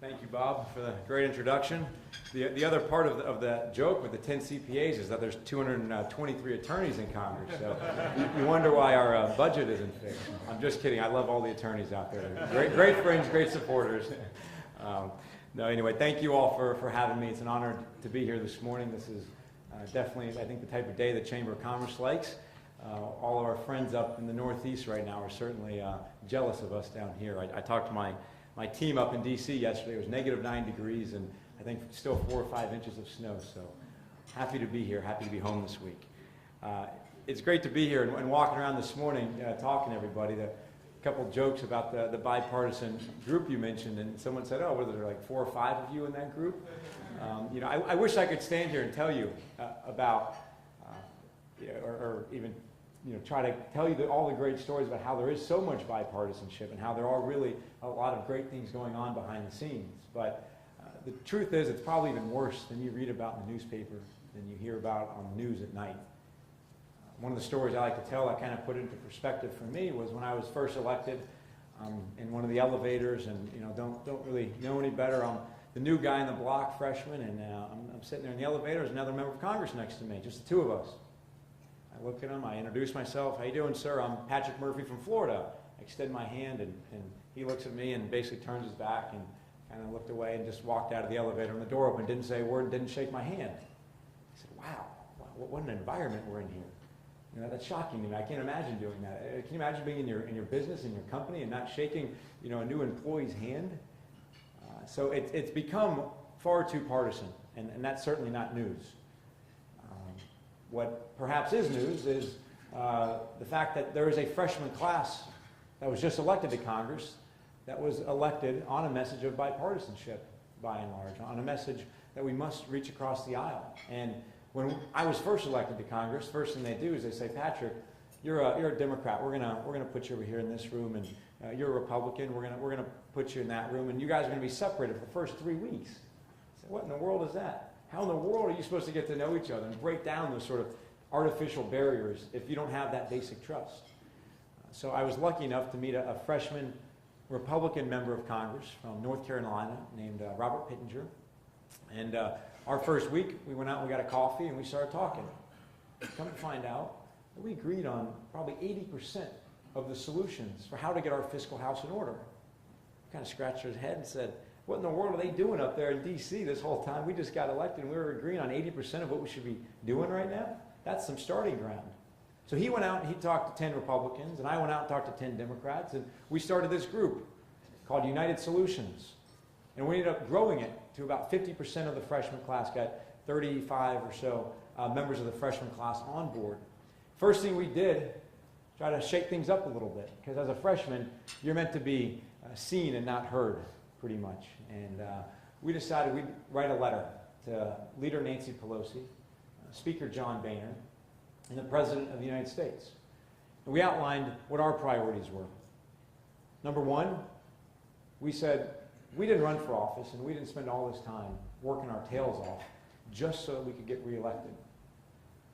Thank you, Bob, for the great introduction. The other part of that joke with the 10 CPAs is that there's 223 attorneys in Congress. So you wonder why our budget isn't fixed. I'm just kidding. I love all the attorneys out there. Great friends, great supporters. No, anyway, thank you all for having me. It's an honor to be here this morning. This is definitely, I think, the type of day the Chamber of Commerce likes. All of our friends up in the Northeast right now are certainly jealous of us down here. I talked to my team up in D.C. yesterday. It was -9 degrees and I think still 4 or 5 inches of snow. So happy to be here, happy to be home this week. It's great to be here and walking around this morning talking to everybody. A couple jokes about the bipartisan group you mentioned, and someone said, oh, were there like 4 or 5 of you in that group? You know, I wish I could stand here and tell you about, or even try to tell you all the great stories about how there is so much bipartisanship and how there are really a lot of great things going on behind the scenes. But the truth is, it's probably even worse than you read about in the newspaper, than you hear about on the news at night. One of the stories I like to tell that kind of put it into perspective for me was when I was first elected in one of the elevators, and don't really know any better. I'm the new guy in the block, freshman, and I'm sitting there in the elevator. There's another member of Congress next to me, just the two of us. I look at him, I introduce myself. How you doing, sir? I'm Patrick Murphy from Florida. I extend my hand, and he looks at me and basically turns his back and kind of looked away and just walked out of the elevator, and the door opened, didn't say a word, didn't shake my hand. I said, wow, what an environment we're in here. That's shocking to me. I can't imagine doing that. Can you imagine being in your business, in your company, and not shaking a new employee's hand? So it's become far too partisan, and that's certainly not news. What perhaps is news is the fact that there is a freshman class that was just elected to Congress that was elected on a message of bipartisanship, by and large, on a message that we must reach across the aisle. And when I was first elected to Congress, first thing they do is they say, Patrick, you're a Democrat. We're gonna put you over here in this room, and you're a Republican. We're gonna put you in that room, and you guys are gonna be separated for the first 3 weeks. I said, what in the world is that? How in the world are you supposed to get to know each other and break down those sort of artificial barriers if you don't have that basic trust? So I was lucky enough to meet a freshman Republican member of Congress from North Carolina named Robert Pittenger. And our first week, we went out and we got a coffee and we started talking. Come to find out, we agreed on probably 80% of the solutions for how to get our fiscal house in order. Kind of scratched his head and said, what in the world are they doing up there in D.C. this whole time? We just got elected and we were agreeing on 80% of what we should be doing right now? That's some starting ground. So he went out and he talked to 10 Republicans, and I went out and talked to 10 Democrats, and we started this group called United Solutions. And we ended up growing it to about 50% of the freshman class, got 35 or so members of the freshman class on board. First thing we did, try to shake things up a little bit, because as a freshman, you're meant to be seen and not heard, pretty much. And we decided we'd write a letter to Leader Nancy Pelosi, Speaker John Boehner, and the President of the United States. And we outlined what our priorities were. Number one, we said we didn't run for office and we didn't spend all this time working our tails off just so that we could get reelected.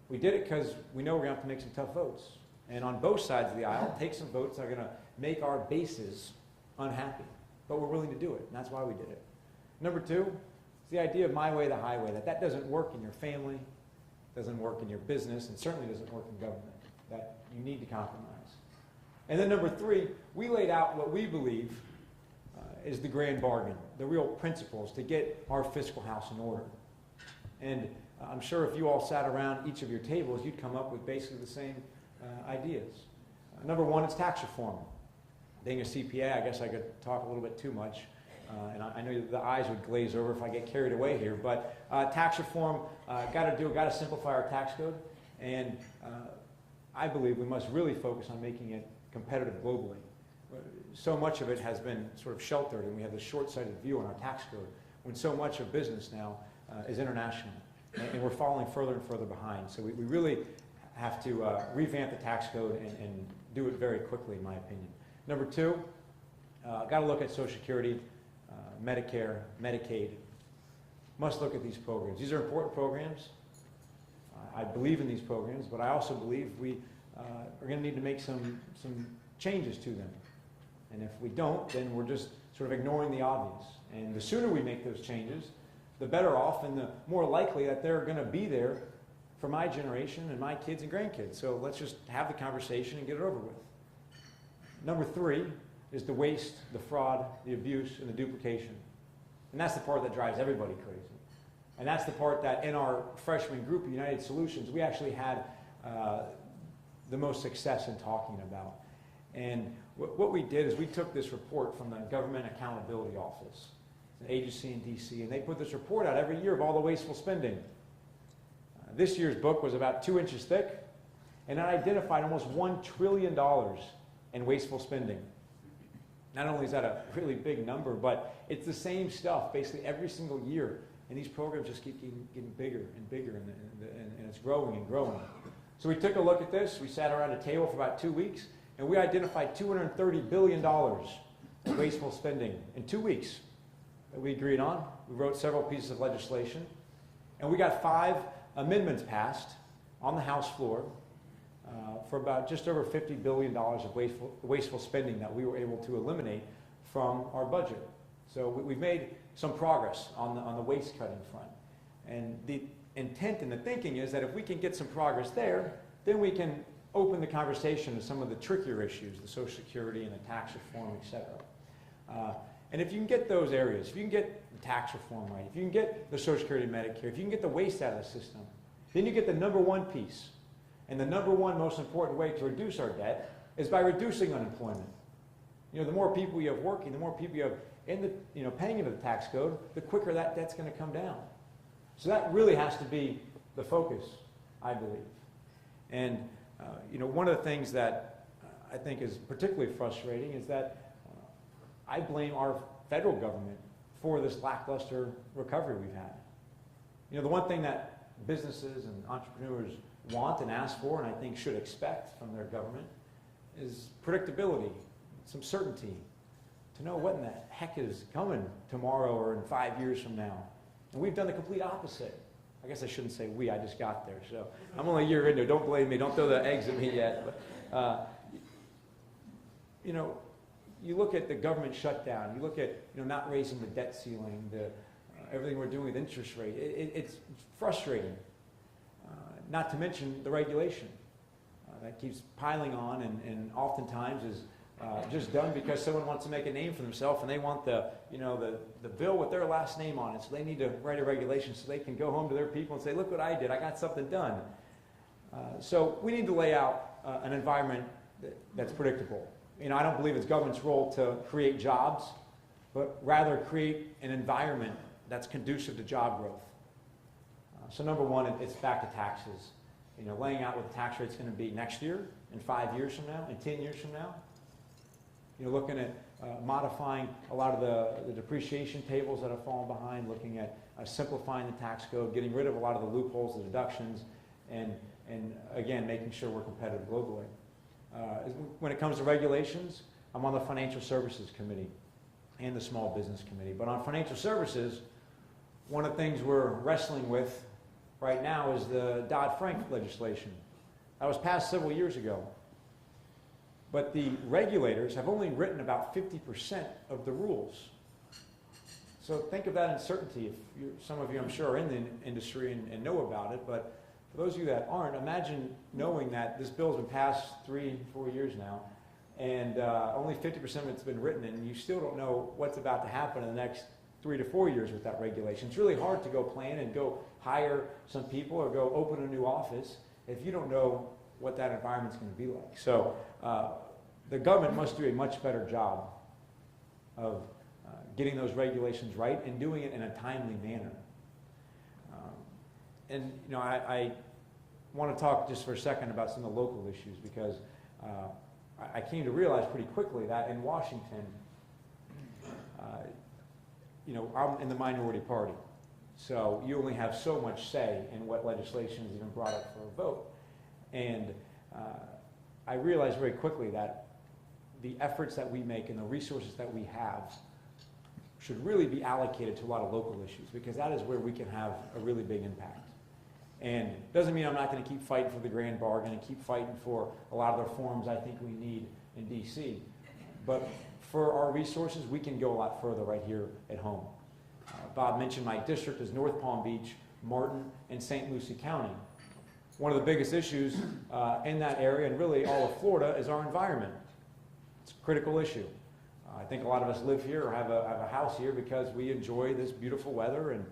We did it because we know we're going to have to make some tough votes. And on both sides of the aisle, take some votes that are going to make our bases unhappy. But we're willing to do it, and that's why we did it. Number two, it's the idea of my way, the highway, that doesn't work in your family, doesn't work in your business, and certainly doesn't work in government, that you need to compromise. And then number three, we laid out what we believe is the grand bargain, the real principles to get our fiscal house in order. And I'm sure if you all sat around each of your tables, you'd come up with basically the same ideas. Number one, it's tax reform. Being a CPA, I guess I could talk a little bit too much, and I know the eyes would glaze over if I get carried away here, but tax reform, got to simplify our tax code, and I believe we must really focus on making it competitive globally. So much of it has been sort of sheltered, and we have this short-sighted view on our tax code, when so much of business now is international, and we're falling further and further behind. So we really have to revamp the tax code and do it very quickly, in my opinion. Number two, got to look at Social Security, Medicare, Medicaid. Must look at these programs. These are important programs. I believe in these programs, but I also believe we are going to need to make some changes to them. And if we don't, then we're just sort of ignoring the obvious. And the sooner we make those changes, the better off and the more likely that they're going to be there for my generation and my kids and grandkids. So let's just have the conversation and get it over with. Number 3 is the waste, the fraud, the abuse, and the duplication. And that's the part that drives everybody crazy. And that's the part that in our freshman group, United Solutions, we actually had the most success in talking about. And what we did is we took this report from the Government Accountability Office, an agency in DC, and they put this report out every year of all the wasteful spending. This year's book was about 2 inches thick, and it identified almost $1 trillion in wasteful spending. Not only is that a really big number, but it's the same stuff basically every single year, and these programs just keep getting bigger and bigger, and it's growing and growing. So we took a look at this, we sat around a table for about 2 weeks, and we identified $230 billion of wasteful spending in 2 weeks that we agreed on. We wrote several pieces of legislation, and we got 5 amendments passed on the House floor for about just over $50 billion of wasteful spending that we were able to eliminate from our budget. So we've made some progress on the waste cutting front. And the intent and the thinking is that if we can get some progress there, then we can open the conversation to some of the trickier issues, the Social Security and the tax reform, et cetera. And if you can get those areas, if you can get the tax reform right, if you can get the Social Security and Medicare, if you can get the waste out of the system, then you get the number 1 piece. And the number 1 most important way to reduce our debt is by reducing unemployment. You know, the more people you have working, the more people you have in the, paying into the tax code, the quicker that debt's going to come down. So that really has to be the focus, I believe. And one of the things that I think is particularly frustrating is that I blame our federal government for this lackluster recovery we've had. The one thing that businesses and entrepreneurs want and ask for, and I think should expect from their government, is predictability, some certainty, to know what in the heck is coming tomorrow or in 5 years from now. And we've done the complete opposite. I guess I shouldn't say we, I just got there. So I'm only a year into it. Don't blame me. Don't throw the eggs at me yet. But, you look at the government shutdown. You look at not raising the debt ceiling, everything we're doing with interest rate. It's frustrating. Not to mention the regulation that keeps piling on and oftentimes is just done because someone wants to make a name for themselves and they want the bill with their last name on it. So they need to write a regulation so they can go home to their people and say, look what I did. I got something done. So we need to lay out an environment that's predictable. I don't believe it's government's role to create jobs, but rather create an environment that's conducive to job growth. So number 1, it's back to taxes. Laying out what the tax rate's going to be next year, in 5 years from now, in 10 years from now. Looking at modifying a lot of the depreciation tables that have fallen behind, looking at simplifying the tax code, getting rid of a lot of the loopholes, the deductions, and again, making sure we're competitive globally. When it comes to regulations, I'm on the Financial Services Committee and the Small Business Committee. But on financial services, one of the things we're wrestling with right now is the Dodd-Frank legislation. That was passed several years ago. But the regulators have only written about 50% of the rules. So think of that uncertainty. Some of you, I'm sure, are in the industry and know about it. But for those of you that aren't, imagine knowing that this bill has been passed 3-4 years now, and only 50% of it's been written, and you still don't know what's about to happen in the next 3 to 4 years with that regulation. It's really hard to go plan and go hire some people or go open a new office if you don't know what that environment's going to be like. So the government must do a much better job of getting those regulations right and doing it in a timely manner. I want to talk just for a second about some of the local issues because I came to realize pretty quickly that in Washington, I'm in the minority party. So you only have so much say in what legislation is even brought up for a vote. And I realized very quickly that the efforts that we make and the resources that we have should really be allocated to a lot of local issues because that is where we can have a really big impact. And it doesn't mean I'm not going to keep fighting for the grand bargain and keep fighting for a lot of the reforms I think we need in D.C. But for our resources, we can go a lot further right here at home. Bob mentioned my district is North Palm Beach, Martin, and St. Lucie County. One of the biggest issues in that area, and really all of Florida, is our environment. It's a critical issue. I think a lot of us live here or have a house here because we enjoy this beautiful weather, and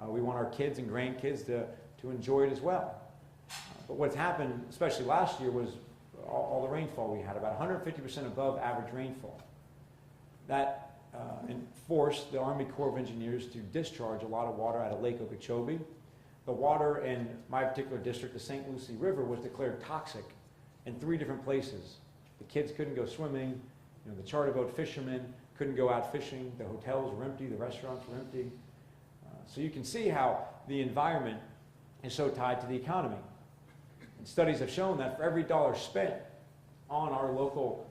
we want our kids and grandkids to enjoy it as well. But what's happened, especially last year, was all the rainfall we had, about 150% above average rainfall. That forced the Army Corps of Engineers to discharge a lot of water out of Lake Okeechobee. The water in my particular district, the St. Lucie River, was declared toxic in 3 different places. The kids couldn't go swimming, the charter boat fishermen couldn't go out fishing, the hotels were empty, the restaurants were empty. So you can see how the environment is so tied to the economy. And studies have shown that for every dollar spent on our local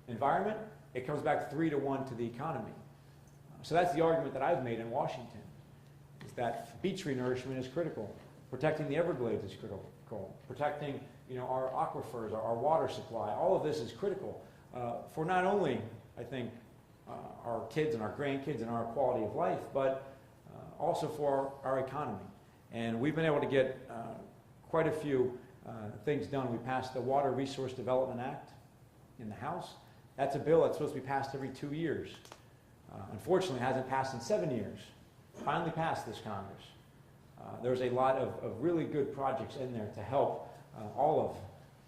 environment, it comes back 3 to 1 to the economy. So that's the argument that I've made in Washington, is that beach renourishment is critical. Protecting the Everglades is critical. Protecting our aquifers, our water supply, all of this is critical for not only, I think, our kids and our grandkids and our quality of life, but also for our economy. And we've been able to get quite a few things done. We passed the Water Resource Development Act in the House. That's a bill that's supposed to be passed every 2 years. Unfortunately, it hasn't passed in 7 years. Finally passed this Congress. There's a lot of really good projects in there to help all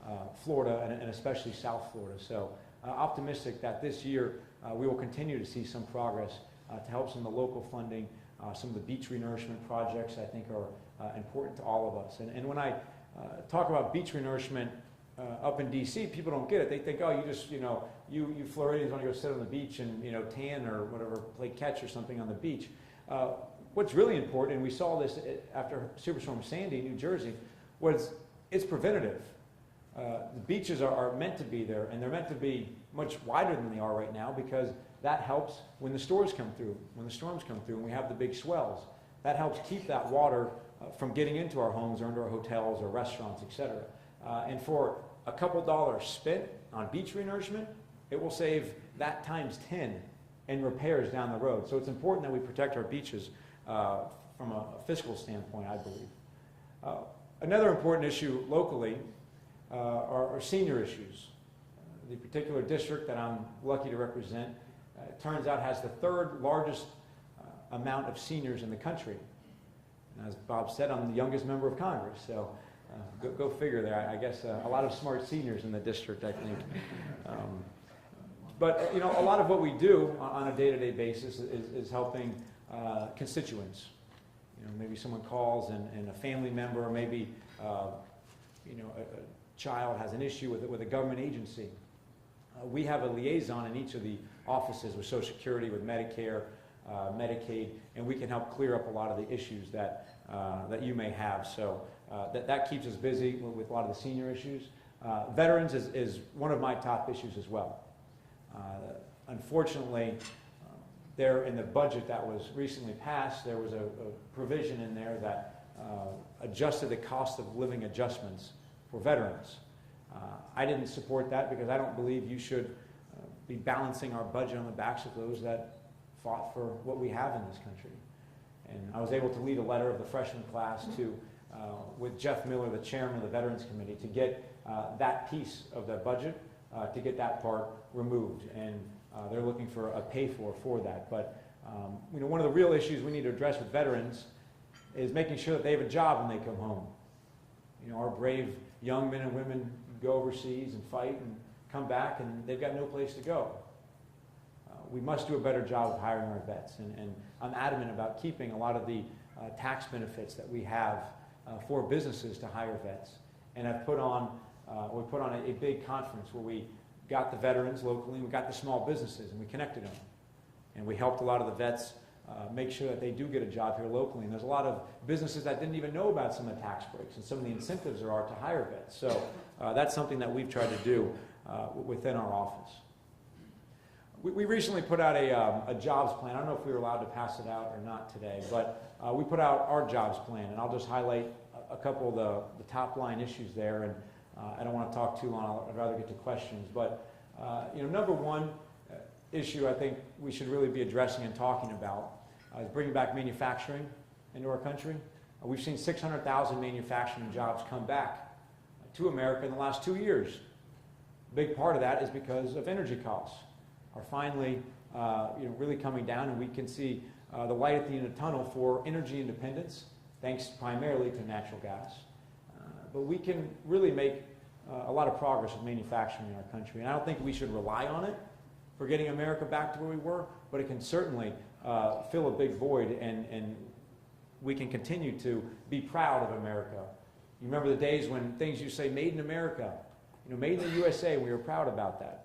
of Florida and especially South Florida. So optimistic that this year we will continue to see some progress to help some of the local funding. Some of the beach renourishment projects I think are important to all of us. And when I talk about beach renourishment up in D.C., people don't get it. They think, oh, you just, you Floridians want to go sit on the beach and, tan or whatever, play catch or something on the beach. What's really important, and we saw this after Superstorm Sandy in New Jersey, was it's preventative. The beaches are meant to be there, and they're meant to be much wider than they are right now because that helps when the storms come through, and we have the big swells. That helps keep that water from getting into our homes or into our hotels or restaurants, etc. And for a couple dollars spent on beach renourishment, it will save that times 10 in repairs down the road. So it's important that we protect our beaches from a fiscal standpoint, I believe. Another important issue locally are senior issues. The particular district that I'm lucky to represent, turns out has the 3rd largest amount of seniors in the country. And as Bob said, I'm the youngest member of Congress, so go figure there. I guess a lot of smart seniors in the district, I think. But a lot of what we do on a day-to-day basis is helping constituents. Maybe someone calls and a family member, or maybe a child has an issue with a government agency. We have a liaison in each of the offices with Social Security, with Medicare, Medicaid, and we can help clear up a lot of the issues that you may have. So that keeps us busy with a lot of the senior issues. Veterans is one of my top issues as well. Unfortunately, there in the budget that was recently passed, there was a provision in there that adjusted the cost of living adjustments for veterans. I didn't support that because I don't believe you should be balancing our budget on the backs of those that fought for what we have in this country. And I was able to lead a letter of the freshman class to, with Jeff Miller, the chairman of the Veterans Committee, to get that piece of the budget, to get that part removed. And they're looking for a pay-for that. But one of the real issues we need to address with veterans is making sure that they have a job when they come home. Our brave young men and women go overseas and fight and come back and they've got no place to go. We must do a better job of hiring our vets, and I'm adamant about keeping a lot of the tax benefits that we have for businesses to hire vets. And I've put on, we put on a big conference where we got the veterans locally, and we got the small businesses, and we connected them. And we helped a lot of the vets make sure that they do get a job here locally. And there's a lot of businesses that didn't even know about some of the tax breaks and some of the incentives there are to hire vets. So that's something that we've tried to do within our office. We recently put out a jobs plan. I don't know if we were allowed to pass it out or not today, but we put out our jobs plan, and I'll just highlight a couple of the top line issues there. And I don't want to talk too long. I'd rather get to questions. But number one, issue I think we should really be addressing and talking about is bringing back manufacturing into our country. We've seen 600,000 manufacturing jobs come back to America in the last 2 years. A big part of that is because of energy costs are finally really coming down, and we can see the light at the end of the tunnel for energy independence, thanks primarily to natural gas. But we can really make a lot of progress with manufacturing in our country, and I don't think we should rely on it for getting America back to where we were, but it can certainly fill a big void, and we can continue to be proud of America. You remember the days when things you say, made in America, made in the USA, we were proud about that.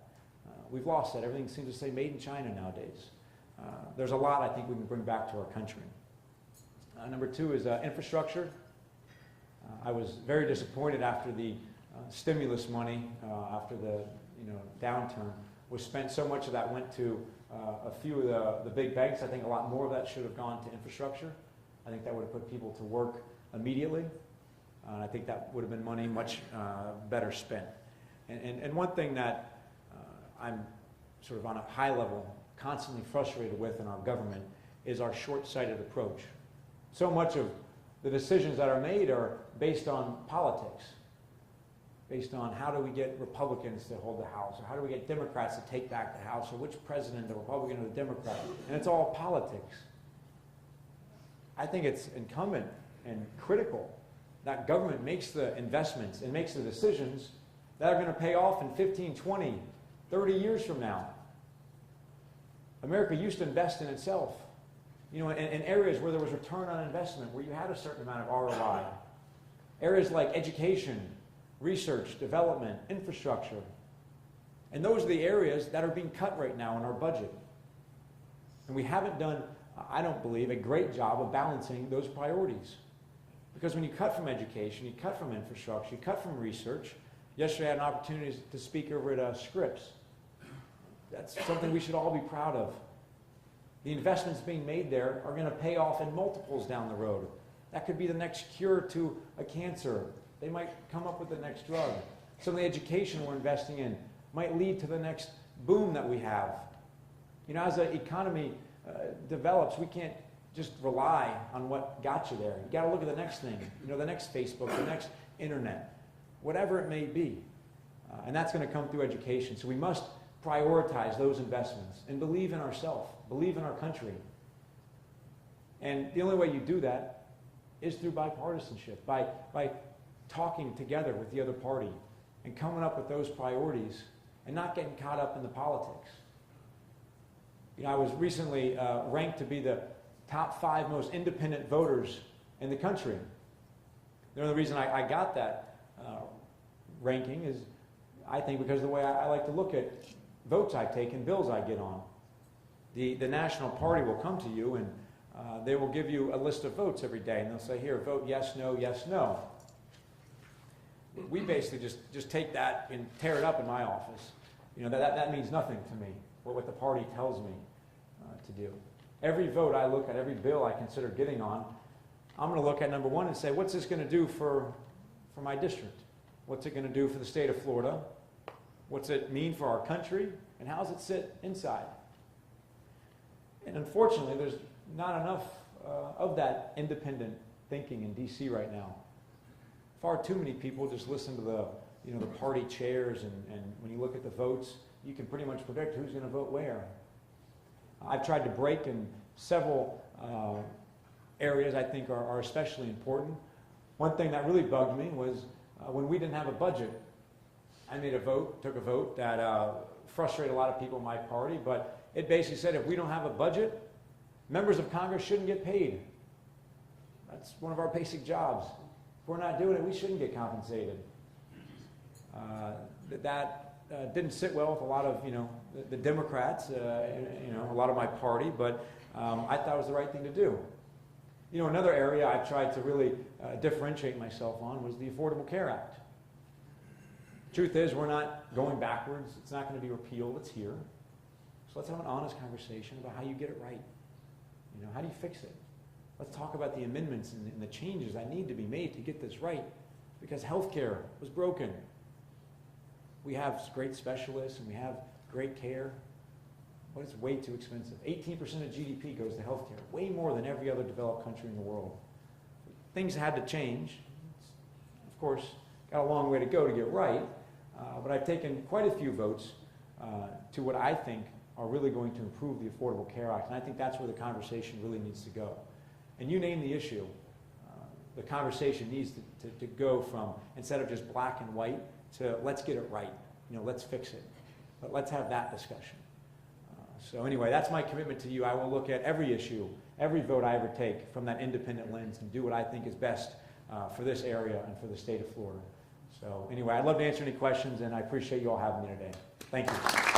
We've lost that. Everything seems to say made in China nowadays. There's a lot I think we can bring back to our country. Number two is infrastructure. I was very disappointed after the stimulus money, after the downturn was spent. So much of that went to a few of the big banks. I think a lot more of that should have gone to infrastructure. I think that would have put people to work immediately. And I think that would have been money much better spent. And one thing that I'm sort of on a high level constantly frustrated with in our government is our short-sighted approach. So much of the decisions that are made are based on politics, based on how do we get Republicans to hold the House, or how do we get Democrats to take back the House, or which president, the Republican or the Democrat, and it's all politics. I think it's incumbent and critical that government makes the investments and makes the decisions that are going to pay off in 15, 20, 30 years from now. America used to invest in itself, in areas where there was return on investment, where you had a certain amount of ROI. Areas like education, research, development, infrastructure. And those are the areas that are being cut right now in our budget. And we haven't done, I don't believe, a great job of balancing those priorities. Because when you cut from education, you cut from infrastructure, you cut from research. Yesterday I had an opportunity to speak over at Scripps. That's something we should all be proud of. The investments being made there are going to pay off in multiples down the road. That could be the next cure to a cancer. They might come up with the next drug. Some of the education we're investing in might lead to the next boom that we have. As the economy develops, we can't just rely on what got you there. You got to look at the next thing, the next Facebook, the next internet, whatever it may be. And that's going to come through education. So we must prioritize those investments and believe in ourselves, believe in our country. And the only way you do that is through bipartisanship, by talking together with the other party and coming up with those priorities and not getting caught up in the politics. I was recently ranked to be the top 5 most independent voters in the country. The only reason I got that ranking is, I think, because of the way I like to look at votes I take and bills I get on. The national party will come to you and they will give you a list of votes every day, and they'll say, here, vote yes, no, yes, no. We basically just take that and tear it up in my office. That means nothing to me, what the party tells me to do. Every vote I look at, every bill I consider getting on, I'm going to look at number one and say, what's this going to do for my district? What's it going to do for the state of Florida? What's it mean for our country? And how does it sit inside? And unfortunately, there's not enough of that independent thinking in D.C. right now. Far too many people just listen to the party chairs, and when you look at the votes, you can pretty much predict who's going to vote where. I've tried to break in several areas I think are especially important. One thing that really bugged me was when we didn't have a budget. I took a vote that frustrated a lot of people in my party, but it basically said if we don't have a budget, members of Congress shouldn't get paid. That's one of our basic jobs. If we're not doing it, we shouldn't get compensated. That didn't sit well with a lot of the Democrats, a lot of my party, but I thought it was the right thing to do. Another area I've tried to really differentiate myself on was the Affordable Care Act. Truth is, we're not going backwards. It's not going to be repealed. It's here. So let's have an honest conversation about how you get it right. How do you fix it? Let's talk about the amendments and the changes that need to be made to get this right, because healthcare was broken. We have great specialists and we have great care, But it's way too expensive. 18% of GDP goes to healthcare, way more than every other developed country in the world. Things had to change. Of course, got a long way to go to get right, but I've taken quite a few votes to what I think are really going to improve the Affordable Care Act, and I think that's where the conversation really needs to go. And you name the issue, the conversation needs to go from, instead of just black and white, to let's get it right, let's fix it. But let's have that discussion. So anyway, that's my commitment to you. I will look at every issue, every vote I ever take from that independent lens and do what I think is best for this area and for the state of Florida. So anyway, I'd love to answer any questions, and I appreciate you all having me today. Thank you.